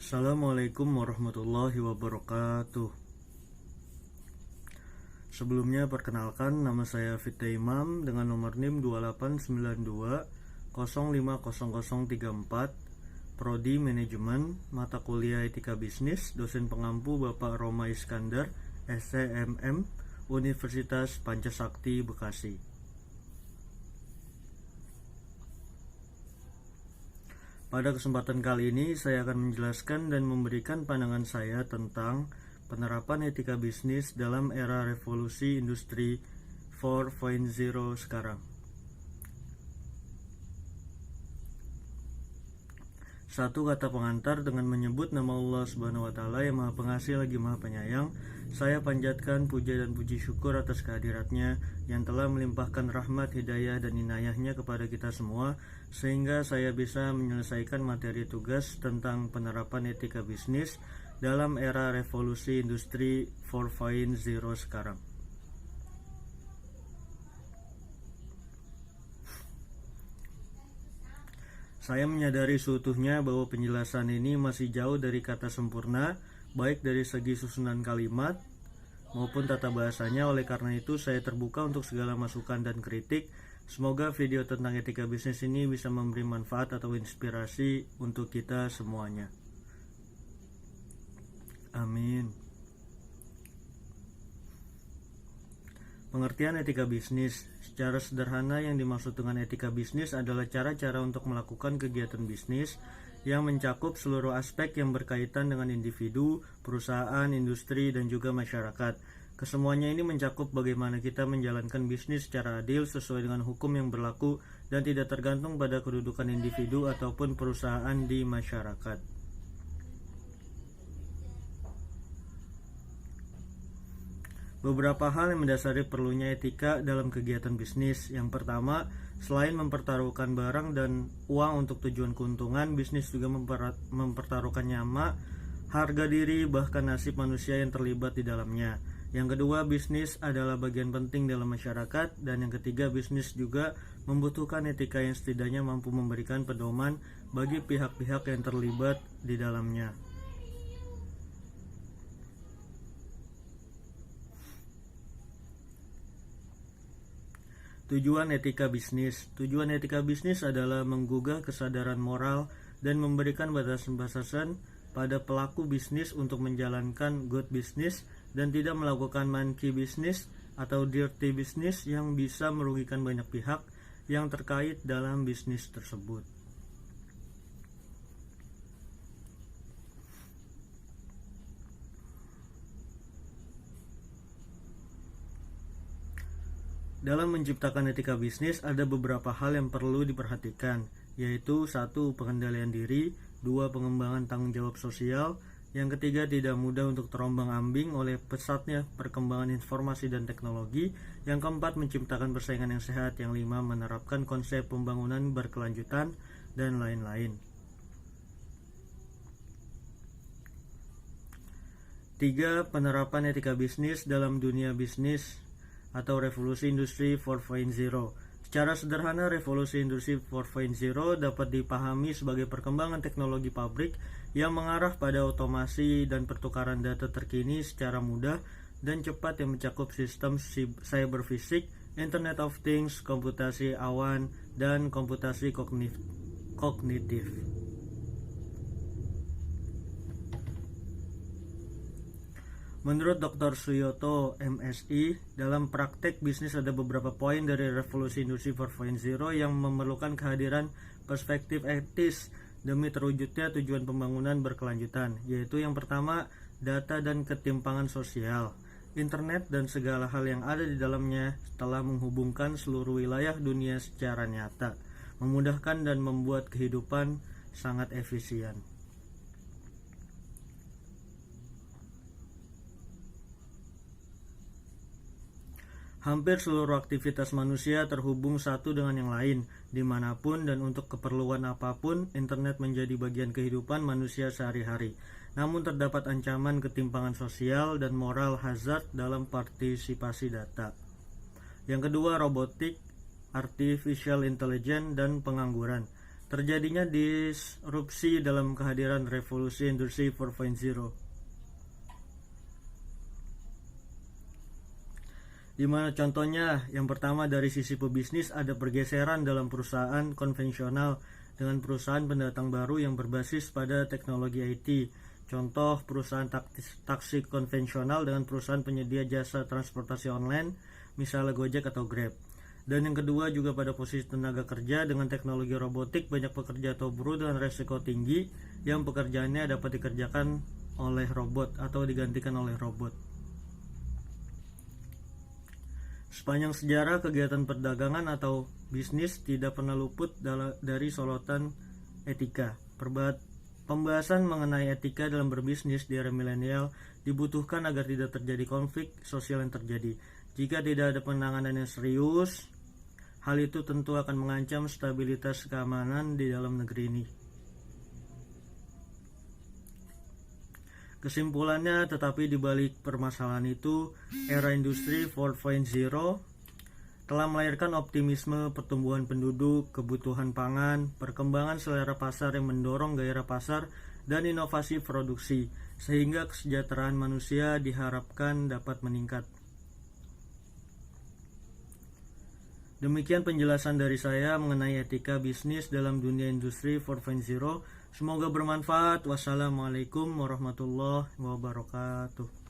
Assalamualaikum warahmatullahi wabarakatuh. Sebelumnya perkenalkan, nama saya Fitri Imam dengan nomor NIM 2892050034, Prodi Manajemen, mata kuliah Etika Bisnis, dosen pengampu Bapak Roma Iskandar, SCMM, Universitas Pancasakti, Bekasi. Pada kesempatan kali ini saya akan menjelaskan dan memberikan pandangan saya tentang penerapan etika bisnis dalam era revolusi industri 4.0 sekarang. Satu kata pengantar dengan menyebut nama Allah Subhanahu wa Ta'ala yang Maha Pengasih lagi Maha Penyayang. Saya panjatkan puja dan puji syukur atas kehadiratnya yang telah melimpahkan rahmat, hidayah, dan inayahnya kepada kita semua, sehingga saya bisa menyelesaikan materi tugas tentang penerapan etika bisnis dalam era revolusi industri 4.0 sekarang. Saya menyadari seutuhnya bahwa penjelasan ini masih jauh dari kata sempurna, baik dari segi susunan kalimat maupun tata bahasanya. Oleh karena itu, saya terbuka untuk segala masukan dan kritik. Semoga video tentang etika bisnis ini bisa memberi manfaat atau inspirasi untuk kita semuanya. Amin. Pengertian etika bisnis. Secara sederhana, yang dimaksud dengan etika bisnis adalah cara-cara untuk melakukan kegiatan bisnis yang mencakup seluruh aspek yang berkaitan dengan individu, perusahaan, industri, dan juga masyarakat. Kesemuanya ini mencakup bagaimana kita menjalankan bisnis secara adil sesuai dengan hukum yang berlaku dan tidak tergantung pada kedudukan individu ataupun perusahaan di masyarakat. Beberapa hal yang mendasari perlunya etika dalam kegiatan bisnis. Yang pertama, selain mempertaruhkan barang dan uang untuk tujuan keuntungan, bisnis juga mempertaruhkan nyawa, harga diri, bahkan nasib manusia yang terlibat di dalamnya. Yang kedua, bisnis adalah bagian penting dalam masyarakat. Dan yang ketiga, bisnis juga membutuhkan etika yang setidaknya mampu memberikan pedoman bagi pihak-pihak yang terlibat di dalamnya. Tujuan etika bisnis. Tujuan etika bisnis adalah menggugah kesadaran moral dan memberikan batasan-batasan pada pelaku bisnis untuk menjalankan good business dan tidak melakukan monkey business atau dirty business yang bisa merugikan banyak pihak yang terkait dalam bisnis tersebut. Dalam menciptakan etika bisnis ada beberapa hal yang perlu diperhatikan, yaitu 1. Pengendalian diri, 2. Pengembangan tanggung jawab sosial, yang ketiga tidak mudah untuk terombang-ambing oleh pesatnya perkembangan informasi dan teknologi, yang keempat menciptakan persaingan yang sehat, yang 5 menerapkan konsep pembangunan berkelanjutan, dan lain-lain. 3. Penerapan etika bisnis dalam dunia bisnis atau revolusi industri 4.0. Secara sederhana, revolusi industri 4.0 dapat dipahami sebagai perkembangan teknologi pabrik yang mengarah pada otomasi dan pertukaran data terkini secara mudah dan cepat yang mencakup sistem cyberfisik, Internet of Things, komputasi awan, dan komputasi kognitif. Menurut Dr. Suyoto, MSI, dalam praktek bisnis ada beberapa poin dari revolusi industri 4.0 yang memerlukan kehadiran perspektif etis demi terwujudnya tujuan pembangunan berkelanjutan, yaitu yang pertama, data dan ketimpangan sosial. Internet dan segala hal yang ada di dalamnya telah menghubungkan seluruh wilayah dunia secara nyata, memudahkan dan membuat kehidupan sangat efisien. Hampir seluruh aktivitas manusia terhubung satu dengan yang lain, dimanapun dan untuk keperluan apapun. Internet menjadi bagian kehidupan manusia sehari-hari. Namun terdapat ancaman ketimpangan sosial dan moral hazard dalam partisipasi data. Yang kedua, robotik, artificial intelligence, dan pengangguran. terjadinya disrupsi dalam kehadiran revolusi industri 4.0, di mana contohnya yang pertama dari sisi pebisnis ada pergeseran dalam perusahaan konvensional dengan perusahaan pendatang baru yang berbasis pada teknologi IT. Contoh perusahaan taksi konvensional dengan perusahaan penyedia jasa transportasi online, misalnya Gojek atau Grab. Dan yang kedua juga pada posisi tenaga kerja dengan teknologi robotik, banyak pekerja atau buruh dengan resiko tinggi yang pekerjaannya dapat dikerjakan oleh robot atau digantikan oleh robot. Sepanjang sejarah, kegiatan perdagangan atau bisnis tidak pernah luput dari sorotan etika. Pembahasan mengenai etika dalam berbisnis di era milenial dibutuhkan agar tidak terjadi konflik sosial yang terjadi. Jika tidak ada penanganan yang serius, hal itu tentu akan mengancam stabilitas keamanan di dalam negeri ini. Kesimpulannya, tetapi di balik permasalahan itu, era industri 4.0 telah melahirkan optimisme pertumbuhan penduduk, kebutuhan pangan, perkembangan selera pasar yang mendorong gairah pasar, dan inovasi produksi, sehingga kesejahteraan manusia diharapkan dapat meningkat. Demikian penjelasan dari saya mengenai etika bisnis dalam dunia industri 4.0. Semoga bermanfaat. Wassalamualaikum warahmatullahi wabarakatuh.